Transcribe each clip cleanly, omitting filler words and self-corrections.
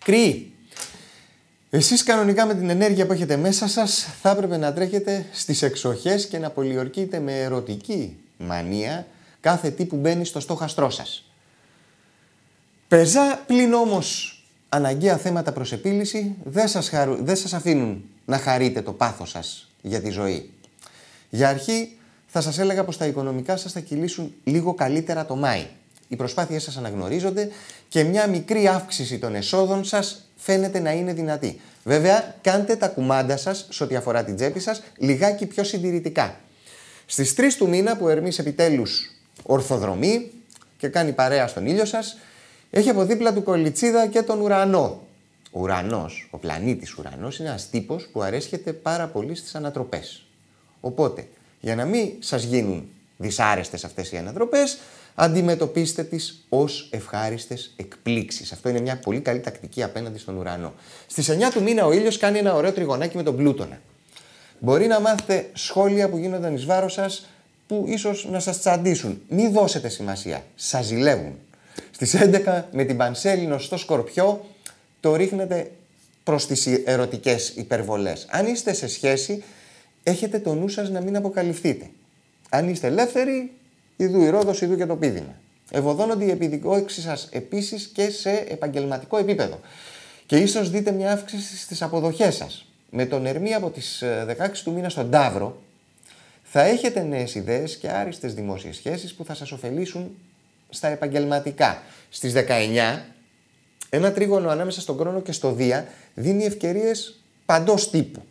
Κρυοί. Εσείς κανονικά με την ενέργεια που έχετε μέσα σας θα έπρεπε να τρέχετε στις εξοχές και να πολιορκείτε με ερωτική μανία κάθε τι που μπαίνει στο στόχαστρό σας. Πεζά πλην όμως αναγκαία θέματα προς επίλυση δεν σας αφήνουν να χαρείτε το πάθος σας για τη ζωή. Για αρχή θα σας έλεγα πως τα οικονομικά σας θα κυλήσουν λίγο καλύτερα το Μάη. Οι προσπάθειές σας αναγνωρίζονται και μια μικρή αύξηση των εσόδων σας φαίνεται να είναι δυνατή. Βέβαια, κάντε τα κουμάντα σας, σε ό,τι αφορά την τσέπη σας, λιγάκι πιο συντηρητικά. Στις 3 του μήνα που ο Ερμής επιτέλους ορθοδρομεί και κάνει παρέα στον ήλιο σας, έχει από δίπλα του κολιτσίδα και τον ουρανό. Ο ουρανός, ο πλανήτης ουρανός, είναι ένας τύπος που αρέσκεται πάρα πολύ στις ανατροπές. Οπότε, για να μην σας γίνουν δυσάρεστες αυτές οι ανατροπές, αντιμετωπίστε τις ως ευχάριστες εκπλήξεις. Αυτό είναι μια πολύ καλή τακτική απέναντι στον ουρανό. Στις 9 του μήνα ο ήλιος κάνει ένα ωραίο τριγωνάκι με τον Πλούτονα. Μπορεί να μάθετε σχόλια που γίνονταν εις βάρος σας που ίσως να σας τσαντήσουν. Μη δώσετε σημασία. Σας ζηλεύουν. Στις 11 με την Πανσέλινο στο Σκορπιό το ρίχνετε προς τις ερωτικές υπερβολές. Αν είστε σε σχέση, έχετε το νου σας να μην αποκαλυφθείτε. Αν είστε ελεύθεροι, ιδού η Ρόδος, ιδού και το πίδημα. Ευωδώνονται οι επιδικόξεις σας επίσης και σε επαγγελματικό επίπεδο. Και ίσως δείτε μια αύξηση στις αποδοχές σας. Με τον Ερμή από τις 16 του μήνα στον Ταύρο, θα έχετε νέες ιδέες και άριστες δημόσιες σχέσεις που θα σας ωφελήσουν στα επαγγελματικά. Στις 19, ένα τρίγωνο ανάμεσα στον Κρόνο και στο Δία δίνει ευκαιρίες παντός τύπου.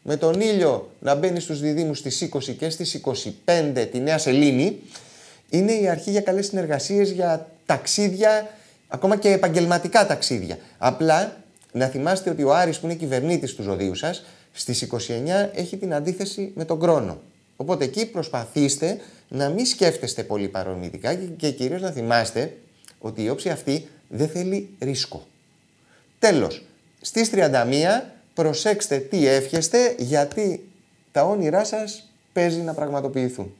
Με τον ήλιο να μπαίνει στους διδύμους στις 20 και στις 25 τη Νέα Σελήνη, είναι η αρχή για καλές συνεργασίες, για ταξίδια, ακόμα και επαγγελματικά ταξίδια. Απλά να θυμάστε ότι ο Άρης που είναι κυβερνήτης του ζωδίου σας, στις 29 έχει την αντίθεση με τον Κρόνο. Οπότε εκεί προσπαθήστε να μην σκέφτεστε πολύ παρορμητικά και κυρίως να θυμάστε ότι η όψη αυτή δεν θέλει ρίσκο. Τέλος, στις 31 προσέξτε τι εύχεστε, γιατί τα όνειρά σας παίζει να πραγματοποιηθούν.